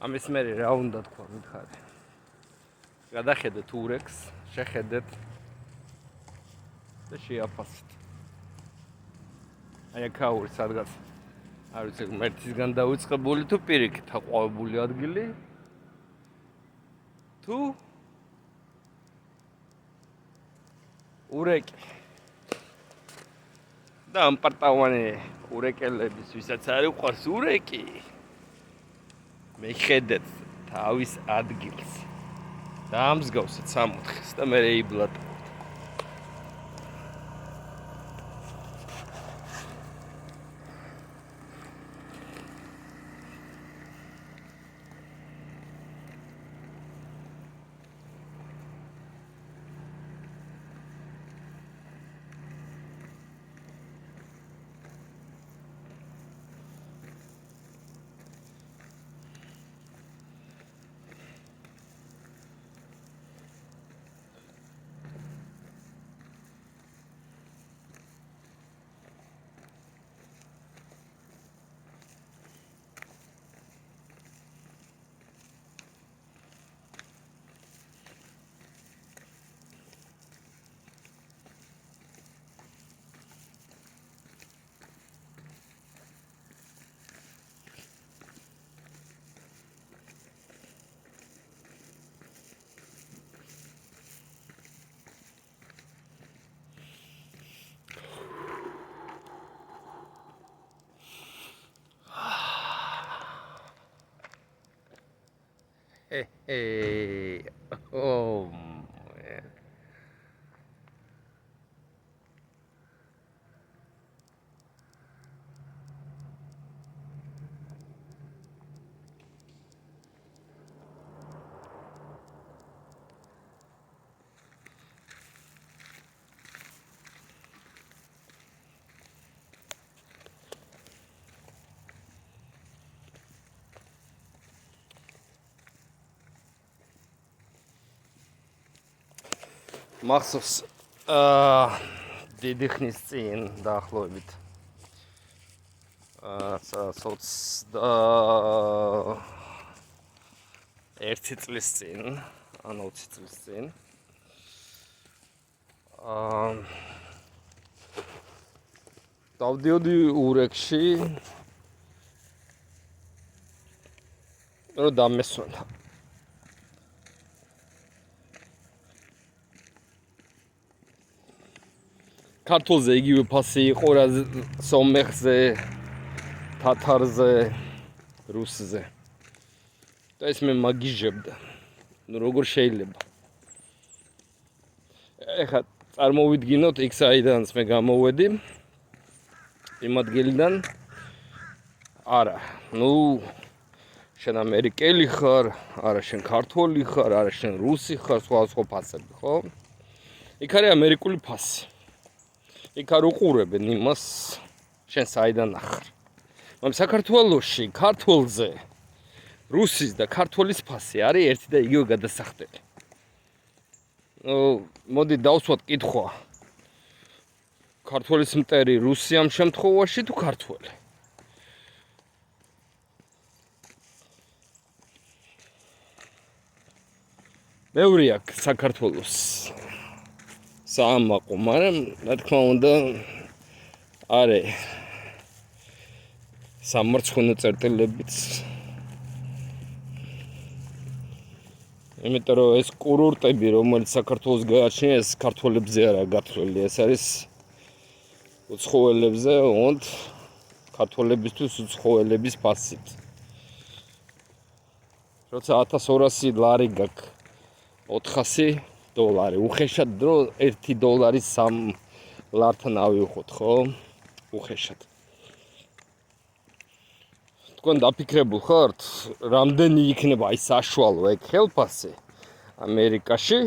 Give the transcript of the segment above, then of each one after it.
ამის მერე რა უნდა თქვა მითხარი. გადახედეთ ურეკს, შეხედეთ და შეაფასეთ. აი აქაური სადღაც არ ვიცი ღმერთისგან დაუწყებული თუ პირიქით აყვავებული ადგილი თუ ურეკი და ამ პარტავანი ურეკელების ვისაც არ უყვარს ურეკი მეხედეთ თავის ადგილს და ამსგავსეთ სამოთხეს და მე რეიბლად Hey, oh man. მახსოვს დიდი ხნის წინ დაახლოებით ერთი წლის წინ ან 20 წლის წინ დავდიოდი ურეკში რომ დამესვენა ქართულზე იგივე ფასი იყო რა სომეხზე, თათარზე, რუსზე. და ეს მე მაგიჟებდა. ნუ როგორ შეიძლება? ეხლა წარმოვიდგინოთ იქ საიდანაც მე გამოვედი იმ ადგილიდან. არა, ნუ შენ ამერიკელი ხარ, არა შენ ქართველი ხარ, არა შენ რუსი ხარ, სხვა ფასები, ხო? იქ არის ამერიკული ფასი. იქ არ უყურებენ იმას შენ საიდან ახარ. მაგრამ საქართველოში ქართველზე რუსის და ქართველის ფასი არის ერთი და იგივე გადასახდელი. მოდი დავსვათ კითხვა. ქართველის მტერი რუსი ამ შემთხვევაში თუ ქართველი? მეორე აქვს საქართველოს საამაყო, მაგრამ რა თქმა უნდა არის სამარცხენო წერტილებიც. იმიტომ რომ ეს კურორტები, რომელიც საქართველოს გააჩნია, ეს ქართველებზე არა გათვლილი, ეს არის უცხოელებზე, ოღონდ ქართველებისთვის უცხოელების ფასით. როცა 1200 ლარი გაქვს 400 დოლარი, უხეშად დრო $1 3 ლართან ავიღოთ, ხო? უხეშად. თქვენ დაფიქრებულ ხართ, რამდენი იქნება აი საშუალო ეგ ხელფასი ამერიკაში,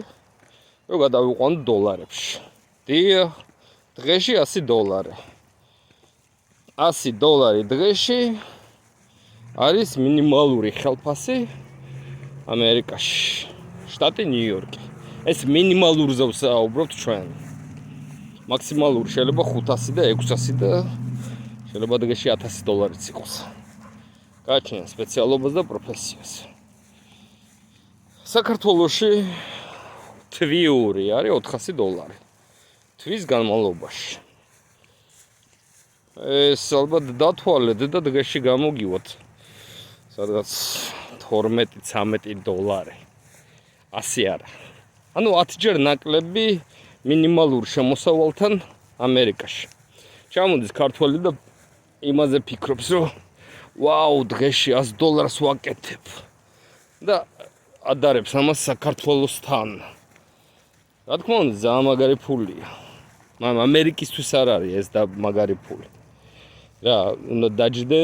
რომ გადავიყვანოთ დოლარებში. დიახ, დღეში $100. $100 დღეში არის მინიმალური ხელფასი ამერიკაში. შტატი ნიუ-იორკი. ეს მინიმალურზე ვსაუბრობთ ჩვენ. მაქსიმალური შეიძლება 500 და 600 და შეიძლება დღეში $1000 იყოს. გააჩნია სპეციალობას და პროფესიას. საქართველოში თვიური არის $400 თვის განმავლობაში. ეს ალბათ დათვალეთ და დღეში გამოგივოთ სადღაც $12-13. ასე არა. ანუ 10 ჯერ ნაკლები მინიმალურ შემოსავალთან ამერიკაში. ჩამოდის ქართველი და იმაზე ფიქრობს, რომ ვაუ, დღეში $100 ვაკეთებ. და ადარებს ამას საქართველოსთან. რა თქმა უნდა, ძალიან მაგარი ფულია. მაგრამ ამერიკისთვის არ არის ეს და მაგარი ფული. რა, უნდა დაჯდე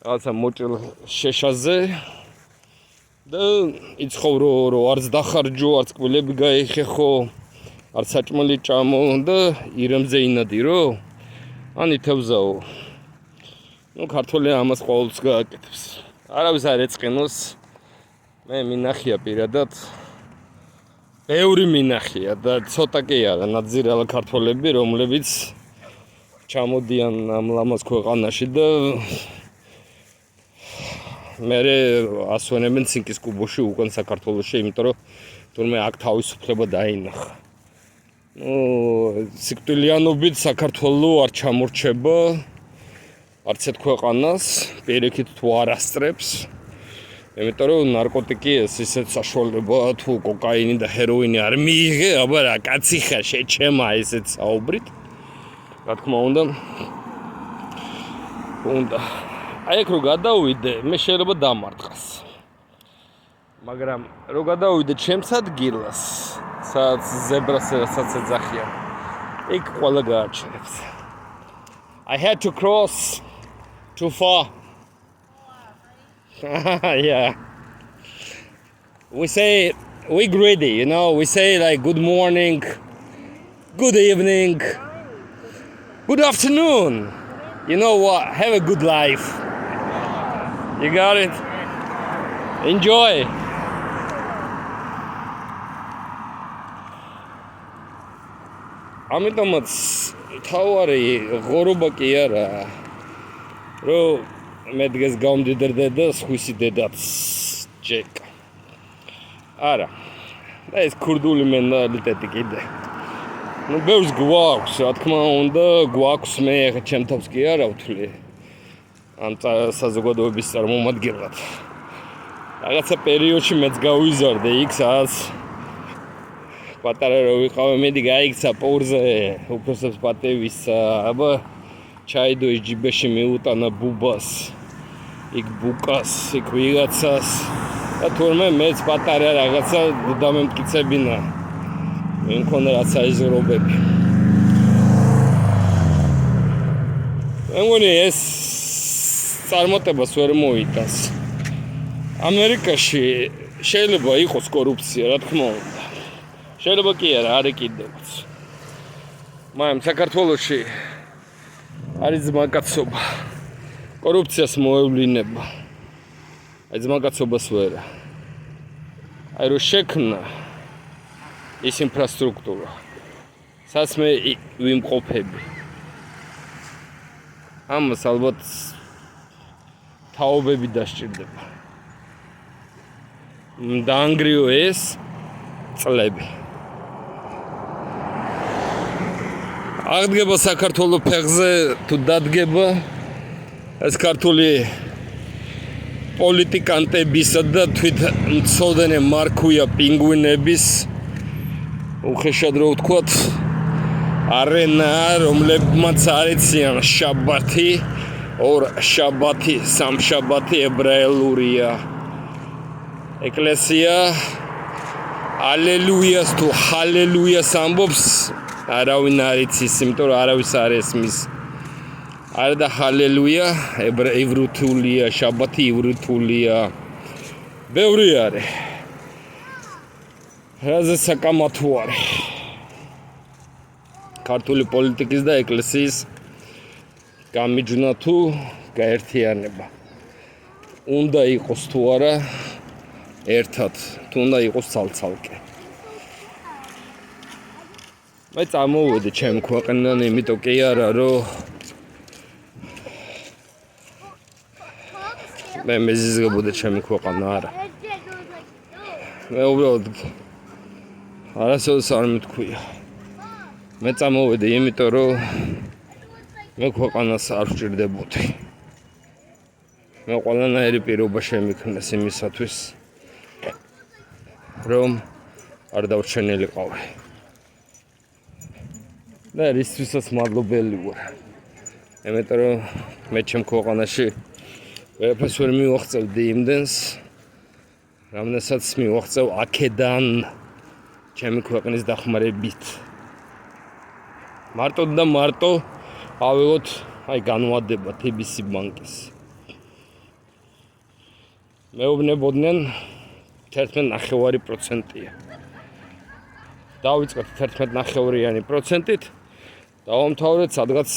რაღაცა მოჭრილ შეშაზე და იცხოვრო, რომ არც დახარჯო, არც კბილები გაიხეხო, არც საჭმელი ჭამო და ირემზე ინადირო. ან ითევზაო. ნუ ქართველი ამას ყოველთვის გააკეთებს. არავის არ ეწყინოს. მე მინახია პირადად. ბევრი მინახია და ცოტა კი არა ნაძირალა ქართველები, რომლებიც ჩამოდიან ამ ლამაზ ქვეყანაში და მერე ასვენებენ ცინკის კუბოში უკან საქართველოში, იმიტომ რომ თურმე აქ თავისუფლება დაინახა. სიკვდილიანობით საქართველო არ ჩამორჩება არც ერთ ქვეყანას, პირიქით თუ არ ასწრებს. იმიტომ რომ ნარკოტიკი ეს ისეთ საშუალება თუ კოკაინი და ჰეროინი არ მიიღე, აბა რა კაცი ხარ შეჩემა ესეთ საუბრით. რა თქმა უნდა. აი ეგ რო გადავიდე, მე შეიძლება დამარტყას. მაგრამ რო გადავიდე ჩემს ადგილას, სადაც ზებრას რასაც ეძახიან, იქ ყველა გააჩერებს. I had to cross too far. Yeah. We greedy, you know, we say like good morning, good evening, good afternoon. You know what? Have a good life. You got it? Enjoy. ამიტომაც თავარი ღორობა კი არა, რომ მე დღეს გავმდიდრდე და სხვისი დედაც ჯეკა. არა. და ეს ქურდული მენტალიტეტი კიდე. ნუ ბევრს გვაქვს, რა თქმა უნდა, გვაქვს მე ახლა ჩემ თავს კი არა ვთვლი. ამ საზოგადოების წარმომადგენლად. რაღაცა პერიოდში მეც გავიზარდე იქ, სადაც პატარა რო ვიყავე, მედი გაიქცა პორზე, უფროსებს პატევისა, აბა ჩაიდო ის ჯიბეში მიუტანა ბუბას, იქ ბუკას, იქ ვიღაცას და თურმე მეც პატარა რაღაცა დამემტკიცებინა. მე მქონდა რაცა იზრობები. მე მგონი ეს წარმატებას ვერ მოიტანს. ამერიკაში შეიძლება იყოს კორუფცია, რა თქმა უნდა. შეიძლება კი არა, არის კიდევაც. მაგრამ საქართველოში არის ძმაკაცობა. კორუფციას მოევლინება. აი ძმაკაცობას ვერა. აი რო შექმნა ის ინფრასტრუქტურა. სადაც მე ვიმყოფები. ამას ალბათ თაობები დასჭირდება. დაანგრიო ეს წლები. აღდგება საქართველოს ფეხზე თუ დადგება ეს ქართული პოლიტიკანტებისა და თვითმცოდნე მარქვია პინგვინების უხეშად რო ვთქვათ არენა, რომლებმაც არ ეციან შაბათი, ორ შაბათი, სამშაბათი ებრაელურია. ეკლესია ალელუიას თუ ჰალელუიას ამბობს, არავინ არ იცის, იმიტომ რომ არავის არ ესმის. არა და ჰალელუია, ებრაელურია, შაბათი ებრაელურია. ბევრი არის. რაზე საკამათო არის. ქართული პოლიტიკის და ეკლესიის გამიჯვნა თუ გაერთიანება. უნდა იყოს თუ არა ერთად, თუ უნდა იყოს ცალ-ცალკე. მე წამოვედი ჩემ ქვეყნიდან, იმიტომ კი არა, რომ მე მეზიზღებოდა ჩემი ქვეყანა არა. მე უბრალოდ არასოდეს არ მეთქვია. მე წამოვედი იმიტომ რომ მე ქვეყანას არ ვჭირდებოდი. მე ყველანაირი პირობა შემიქმნეს იმისათვის რომ არ დავრჩენილიყავი. და რისთვისაც მადლობელი ვარ. იმიტომ რომ მე ჩემ ქვეყანაში ვერაფერს ვერ მივაღწევდი იმდენს, რამდენსაც მივაღწევ აქედან ჩემი ქვეყნის დახმარებით. მარტო და მარტო ავიღოთ განვადება TBC ბანკის. მეუბნებოდნენ 11.9%-ია. დავიწყეთ 11.9%-ით, დავამთავრეთ სადღაც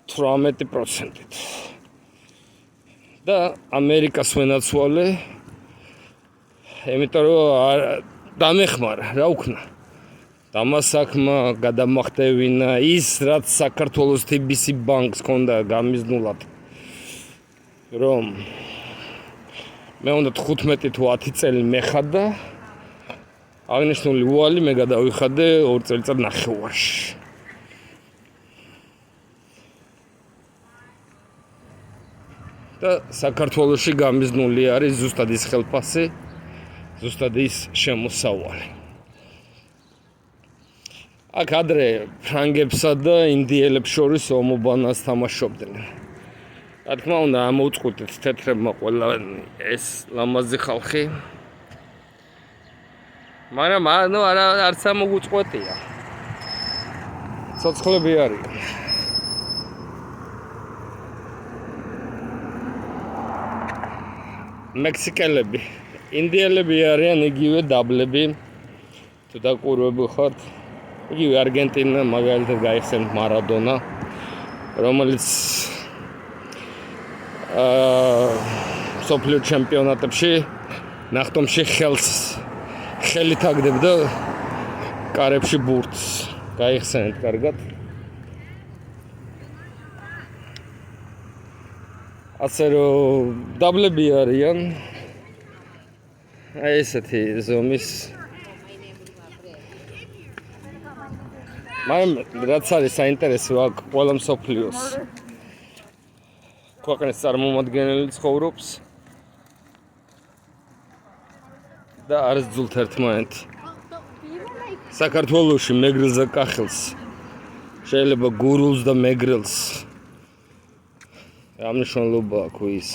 18%-ით. და ამერიკას ვენაცვალე, იმიტომ რომ დამეხმარა, რა ვქნა. დამასაქმა, გადამახტევინა ის, რაც საქართველოს TBC ბანკს ჰქონდა გამიზნულად, რომ მე უნდა 15 თუ 10 წელი მეხადა, აღნიშნული უალი მე გადავიხადე 2 წელიწად ნახევარში. და საქართველოში გამიზნული არის ზუსტად ის ხელფასი, ზუსტად ის შემოსავალი. აქ ადრე ფრანგებსა და ინდიელებს შორის ომობანას თამაშობდნენ. რა თქმა უნდა, ამოუწყვეტეთ თეთრებმა ყველა ეს ლამაზი ხალხი. მაგრამ არც ამოუწყვეტია. ცოცხლები არიან. მექსიკელები, ინდიელები არიან იგივე დაბლები. თუ დაკვირვებულ ხართ, იგივე არგენტინა მაგალითად გაიხსენეთ მარადონა, რომელიც მსოფლიო ჩემპიონატებში ნახტომში ხელით აგდებდა კარებში ბურთს. გაიხსენეთ კარგად. ასე რომ დაბლები არიან. აი ესეთი ზომის. მაგრამ რაც არის საინტერესო, აქ ყველა მსოფლიოს ქვეყნის წარმომადგენელი ცხოვრობს და არ ზძულთ ერთმანეთი. საქართველოში მეგრელს და კახელს შეიძლება გურულს და მეგრელს რა მნიშვნელობა აქვს ის?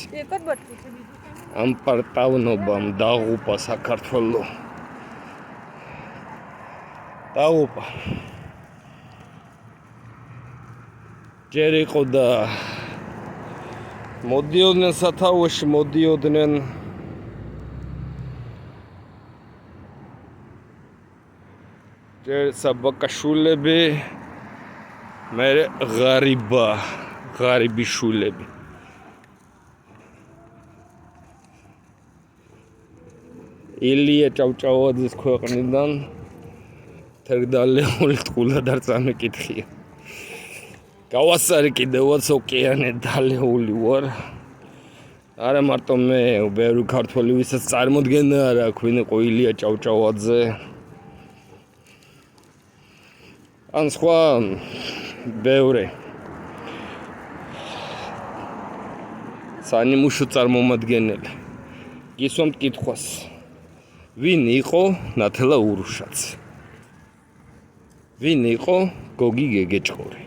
ამ პარტავნობამ დაღუპა საქართველო. დაღუპა. ჯერ იყო და მოდიოდნენ სათავეში, მოდიოდნენ ჯერ საბაკაშვილები, მერე ღარიბიშვილები. ილია ჭავჭავაძის ქვეყნიდან თერგდალეული ტყუილად არ წამეკითხია. გავასწარი კიდევაც ოკეანე დალეული ვარ. არა მარტო მე, ბევრი ქართველი ვისაც წარმოდგენა არ აქვს, ვინ იყო ილია ჭავჭავაძე. ან სხვა ბევრი სანიმუშო წარმომადგენელი. გისვამთ კითხვას. ვინ იყო ნათელა ურუშაც? ვინ იყო გოგი გეგეჭყორი?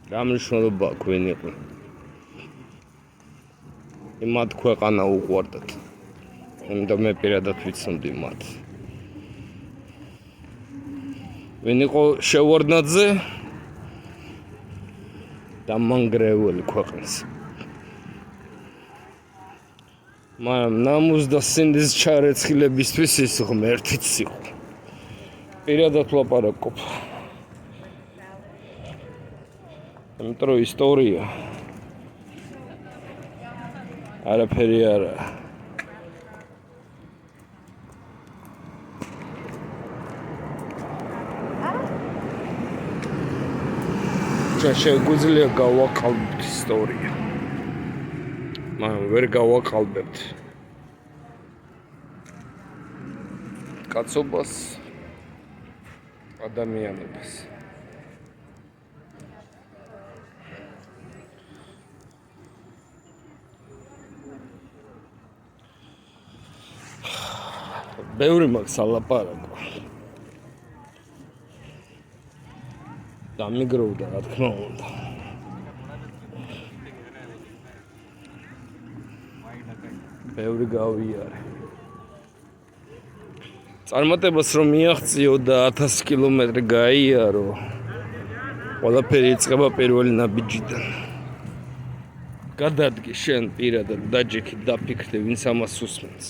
რა მნიშვნელობა აქვს ვინ იყო? მათ ქვეყანა უყვარდათ. იმიტომ მე პირადად ვიცნობდი მათ. ვინ იყო შევარდნაძე? დამანგრეველი ქვეყნის. მაგრამ ნამუს და სინდის ჩარეცხილებისთვის ის ღმერთიც იყო. პირადად ვლაპარაკობ. იმიტომ რომ ისტორია არაფერი არა. ჩვენ შეგვიძლია გავაყალბოთ ისტორია. მაგრამ ვერ გავაყალბებთ კაცობას, ადამიანობას. ბევრი მაქვს ალაპარაკო. დამიგროვდა, რა თქმა უნდა. ბევრი გავიარე. წარმატებას რომ მიაღწიო და 1000 კილომეტრი გაიარო, ყველაფერი იწყება პირველი ნაბიჯიდან. გადადგე შენ პირადად, დაჯექი, დაფიქრდე, ვინც ამას უსმენს.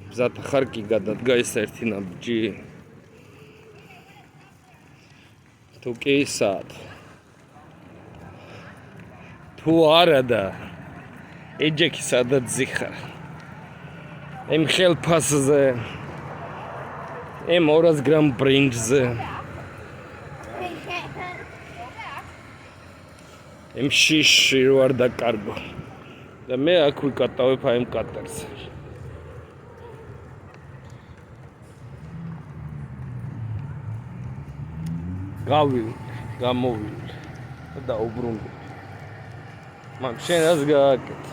მზად ხარ კი გადადგა ეს ერთი ნაბიჯი? თუ კი სად? თუ არა და ეჯექი სადაც ზიხარ. იმ ხელფასზე, იმ 200 გრამ ბრინჯზე, იმ შიში რო არ დაკარგო. და მე აქ ვიკატავებ აი იმ კატარზე. გავივლი, გამოვივლი და დაუბრუნდი. მაგრამ შენ რას გააკეთე?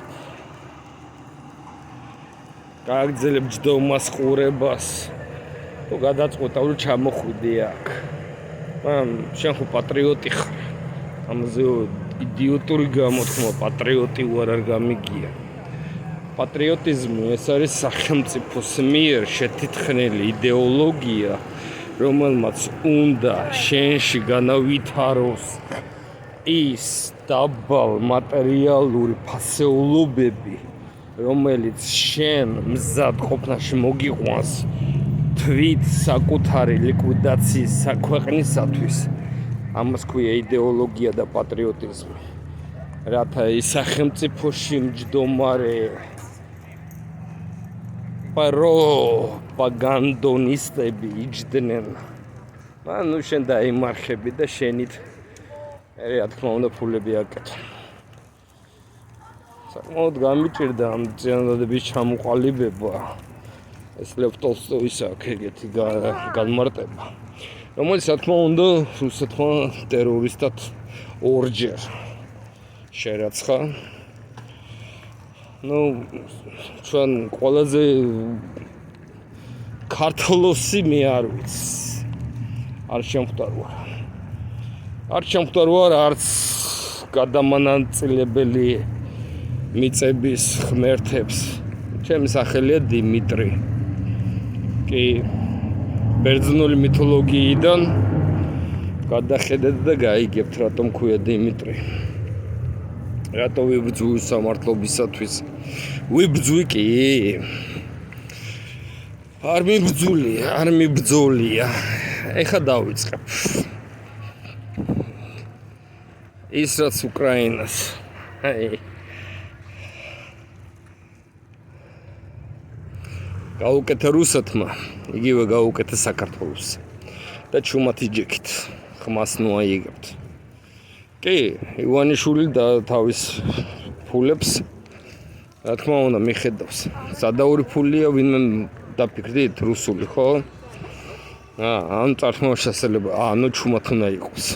გააგრძელებ ჯდომას, ყურებას. თუ გადაწყვეტავ რომ ჩამოხვიდე აქ. მაგრამ შენ ხო პატრიოტი ხარ. ამაზე იდიოტური გამოთქმა პატრიოტი ვარ არ გამიგია. პატრიოტიზმი ეს არის სახელმწიფოს მიერ შეთითხნელი იდეოლოგია, რომელმაც უნდა შენში განავითაროს ის დაბალ მატერიალური ფასეულობები, რომელიც შენ მზად ყოფნაში მოგიყვანს თვით საკუთარი ლიკვიდაციის საქვეყნისათვის. ამას ქვია იდეოლოგია და პატრიოტიზმი. რათა ის სახელმწიფოში მჯდომარე პროპაგანდონისტები იჯდნენ. ნუ შენ დაიმარხები და შენით რა თქმა უნდა ფულები აკეთო. საკმაოდ გამიჭირდა ამ წინადადების ჩამოყალიბება. ეს ლევ ტოლსტოის აქვს ეგეთი განმარტება, რომელიც რა თქმა უნდა რუსეთმა ტერორისტად ორჯერ შერაცხა. ნუ ჩვენ ყველაზე ქართლოსი მე არ ვიცი. არ შემხვდარვარ. არ შემხვდარვარ არც გადამანაწილებელი მიწების ღმერთებს. ჩემი სახელია დიმიტრი. კი, ბერძნული მითოლოგიიდან გადახედეთ და გაიგებთ რატომ ქვია დიმიტრი. რატო ვიბრძვი სამართლობისათვის? ვიბრძვი კი. არ მიბრძოლია. ეხა დავიწყებ. ის რაც უკრაინას. გაუკეთა რუსეთმა, იგივე გაუკეთა საქართველოს. და ჩუმად იჯექით. ხმას ნუ აიგებთ. კი, ივანიშვილი და თავის ფულებს რა თქმა უნდა მიხედავს. სადაური ფულია ვინმე დაფიქრდით რუსული, ხო? ამ წარსულში შესაძლოა, ანუ ჩუმად უნდა იყოს.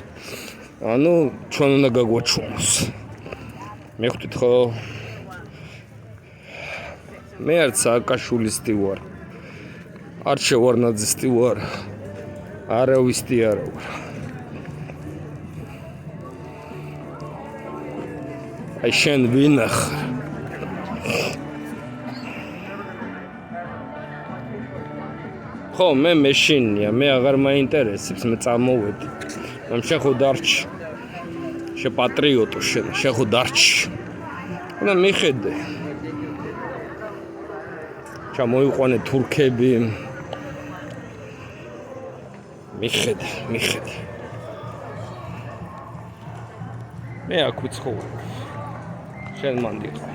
ანუ ჩვენ უნდა გაგვაჩუმოს. მეხუთით ხო? მე არც სააკაშვილისტი ვარ. არ შევარნაძისტი ვარ. არავისტი არა ვარ. აი შენ ვინახ? ხო, მე მეშინია, მე აღარ მაინტერესებს, მე წამოვედი. ამ შენ ხო დარჩი. შენ პატრიოტო შენ ხო დარჩი. და მიხედე. ჩამოიყვანე თურქები. მიხედე. მე აქ ვცხოვრობ. შენ მანდიყავ.